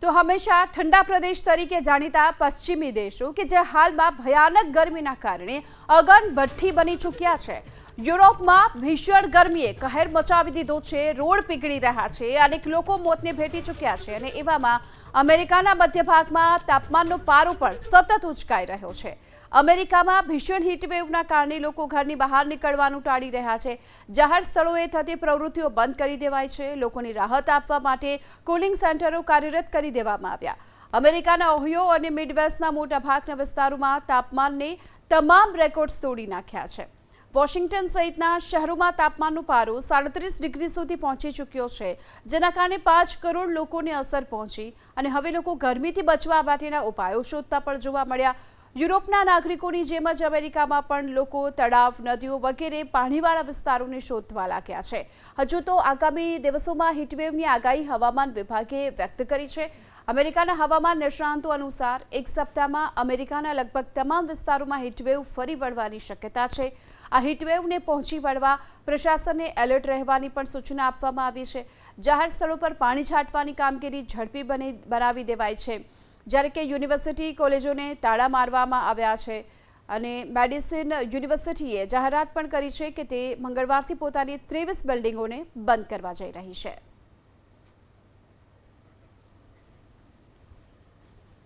તો હંમેશા ઠંડા પ્રદેશ તરીકે જાણીતા પશ્ચિમી દેશો કે જે હાલમાં ભયાનક ગરમીના કારણે અગનભઠ્ઠી બની ચૂક્યા છે। યુરોપમાં ભીષણ ગરમીએ કહેર મચાવી દીધો છે, રોડ પીગળી રહ્યા છે, અનેક લોકો મોતને ભેટી ચૂક્યા છે અને એવામાં અમેરિકાના મધ્ય ભાગમાં તાપમાનનો પારો પણ સતત ઉંચકાઈ રહ્યો છે। અમેરિકામાં ભીષણ હીટવેવના કારણે લોકો ઘરની બહાર નીકળવાનું ટાળી રહ્યા છે। જાહેર સ્થળોએ થતી પ્રવૃત્તિઓ બંધ કરી દેવાઈ છે। લોકોને રાહત આપવા માટે કુલિંગ સેન્ટરો કાર્યરત કરી દેવામાં આવ્યા। અમેરિકાના ઓહિયો અને મિડવેસ્ટના મોટાભાગના વિસ્તારોમાં તાપમાનને તમામ રેકોર્ડ્સ તોડી નાખ્યા છે। વોશિંગ્ટન સહિતના શહેરોમાં તાપમાનનો પારો 37 ડિગ્રી સુધી પહોંચી ચૂક્યો છે, જેના કારણે 5 કરોડ લોકોને અસર પહોંચી અને હવે લોકો ગરમીથી બચવા માટેના ઉપાયો શોધતા પણ જોવા મળ્યા। યુરોપના નાગરિકોની જેમ જ અમેરિકામાં પણ લોકો તળાવ, નદીઓ વગેરે પાણીવાળા વિસ્તારોને શોધવા લાગ્યા છે। હજુ તો આગામી દિવસોમાં હીટવેવની આગાહી હવામાન વિભાગે વ્યક્ત કરી છે। અમેરિકાના હવામાન નિષ્ણાંતો અનુસાર એક સપ્તાહમાં અમેરિકાના લગભગ તમામ વિસ્તારોમાં હીટવેવ ફરી વળવાની શક્યતા છે। આ હીટવેવને પહોંચી વળવા પ્રશાસનને એલર્ટ રહેવાની પણ સૂચના આપવામાં આવી છે। જાહેર સ્થળો પર પાણી છાંટવાની કામગીરી ઝડપી બનાવી દેવાઈ છે, જ્યારે કે યુનિવર્સિટી કોલેજોને તાળા મારવામાં આવ્યા છે અને મેડિસિન યુનિવર્સિટીએ જાહેરાત પણ કરી છે કે તે મંગળવારથી પોતાની 23 બિલ્ડિંગોને બંધ કરવા જઈ રહી છે।